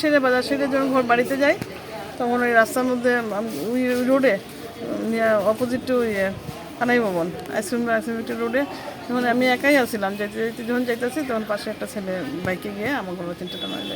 সেরে বাজার সেরে যখন ঘর বাড়িতে যাই তখন ওই রাস্তার মধ্যে ওই রোডে অপোজিট টু কানাই ভবন আইসক্রিম রোডে যখন আমি একাই আসছিলাম, যেতে যেতে যখন যাইতেছি তখন পাশে একটা ছেলে বাইকে গিয়ে আমার গলা 3টা টানা